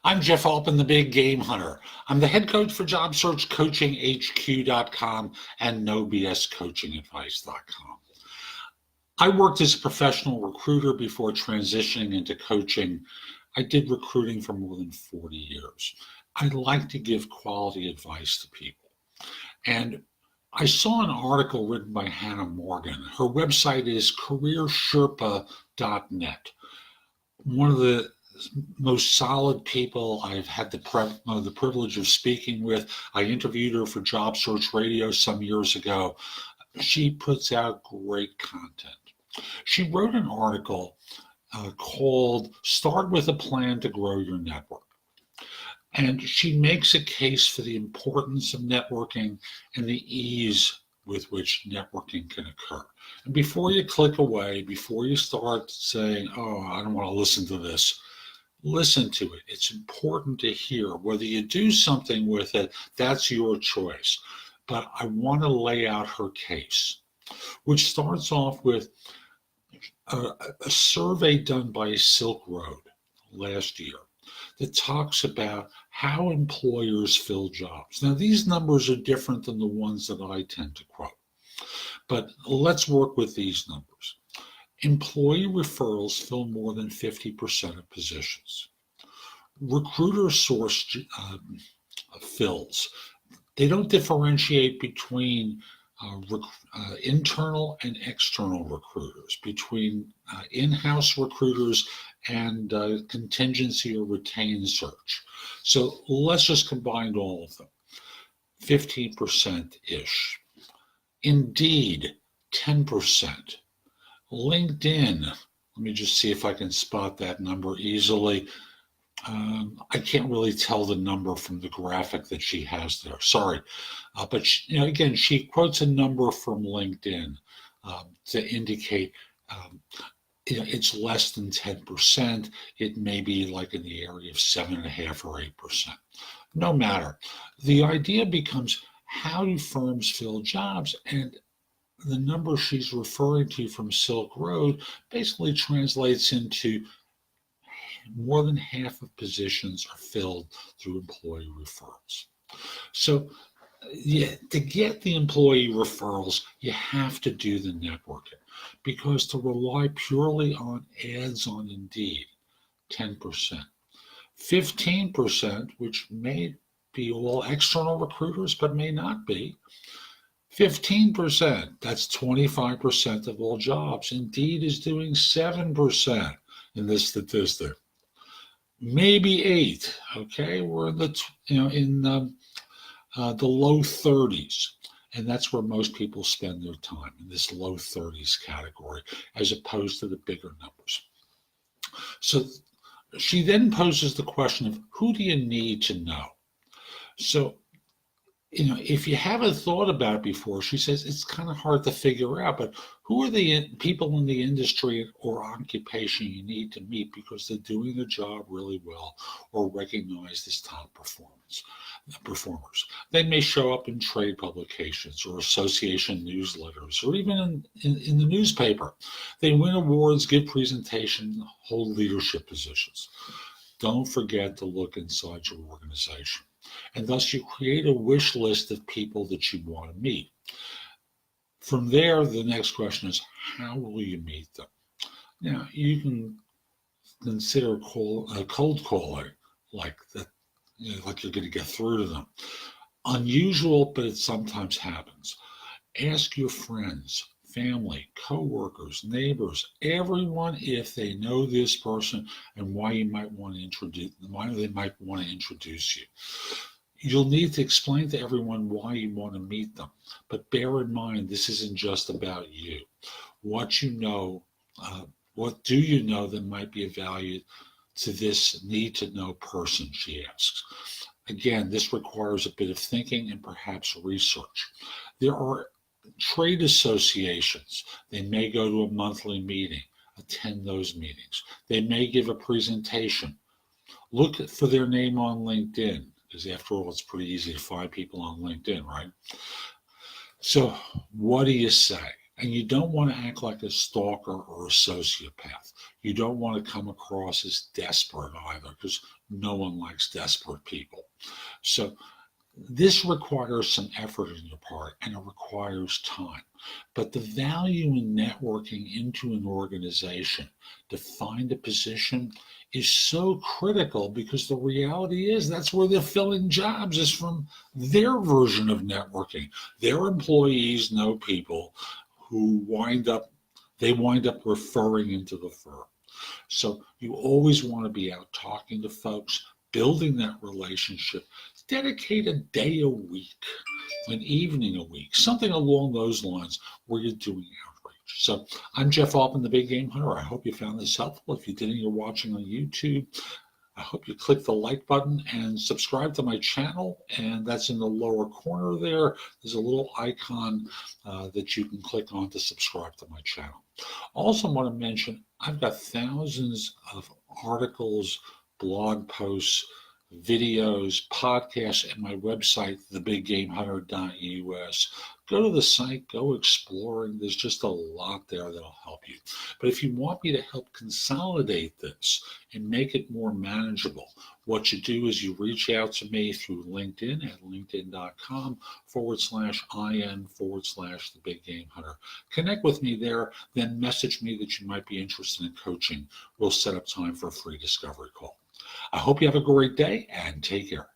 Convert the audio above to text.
I'm Jeff Altman, the Big Game Hunter. I'm the head coach for JobSearchCoachingHQ.com and NoBSCoachingAdvice.com. I worked as a professional recruiter before transitioning into coaching. I did recruiting for more than 40 years. I like to give quality advice to people. And I saw an article written by Hannah Morgan. Her website is careersherpa.net. One of the most solid people I've had the privilege of speaking with. I interviewed her for Job Search Radio some years ago. She puts out great content. She wrote an article called Start with a Plan to Grow Your Network. And she makes a case for the importance of networking and the ease with which networking can occur. And before you click away, before you start saying, oh, I don't want to listen to this, listen to it. It's important to hear. Whether you do something with it, that's your choice. But I want to lay out her case, which starts off with a survey done by Silk Road last year that talks about how employers fill jobs. Now, these numbers are different than the ones that I tend to quote, but let's work with these numbers. Employee referrals fill more than 50% of positions. Recruiter-sourced fills. They don't differentiate between internal and external recruiters, between in-house recruiters and contingency or retained search. So let's just combine all of them. 15%-ish. Indeed, 10%. LinkedIn, let me just see if I can spot that number easily. I can't really tell the number from the graphic that she has there. Sorry. But again, she quotes a number from LinkedIn to indicate it's less than 10%. It may be like in the area of 7.5 or 8%. No matter. The idea becomes, how do firms fill jobs? And the number she's referring to from Silk Road basically translates into more than half of positions are filled through employee referrals. So to get the employee referrals, you have to do the networking, because to rely purely on ads on Indeed, 10%. 15%, which may be all external recruiters, but may not be. 15%, that's 25% of all jobs. Indeed is doing 7% in this statistic. Maybe 8%. Okay, we're in the low 30s, and that's where most people spend their time, in this low 30s category, as opposed to the bigger numbers. So she then poses the question of, who do you need to know? So, if you haven't thought about it before, she says it's kind of hard to figure out, but who are the people in the industry or occupation you need to meet because they're doing their job really well or recognized as top performers? They may show up in trade publications or association newsletters or even in the newspaper. They win awards, give presentations, hold leadership positions. Don't forget to look inside your organization. And thus you create a wish list of people that you want to meet. From there, the next question is, how will you meet them? Now, you can consider cold calling like that, like you're going to get through to them. Unusual, but it sometimes happens. Ask your friends, family, co-workers, neighbors, everyone if they know this person and why they might want to introduce you. You'll need to explain to everyone why you want to meet them, but bear in mind, this isn't just about you. What do you know that might be of value to this need-to-know person, she asks. Again, this requires a bit of thinking and perhaps research. There are trade associations. They may go to a monthly meeting, attend those meetings. They may give a presentation. Look for their name on LinkedIn, because after all, it's pretty easy to find people on LinkedIn, right? So what do you say? And you don't want to act like a stalker or a sociopath. You don't want to come across as desperate either, because no one likes desperate people. So this requires some effort on your part, and it requires time. But the value in networking into an organization to find a position is so critical, because the reality is that's where they're filling jobs, is from their version of networking. Their employees know people who wind up referring into the firm. So you always want to be out talking to folks, building that relationship. Dedicate a day a week, an evening a week, something along those lines where you're doing outreach. So I'm Jeff Altman, the Big Game Hunter. I hope you found this helpful. If you didn't, you're watching on YouTube, I hope you click the like button and subscribe to my channel. And that's in the lower corner there. There's a little icon that you can click on to subscribe to my channel. Also want to mention, I've got thousands of articles, blog posts, videos, podcasts at my website, thebiggamehunter.us. Go to the site, go exploring. There's just a lot there that'll help you. But if you want me to help consolidate this and make it more manageable, what you do is you reach out to me through LinkedIn at linkedin.com/IN/thebiggamehunter. Connect with me there, then message me that you might be interested in coaching. We'll set up time for a free discovery call. I hope you have a great day and take care.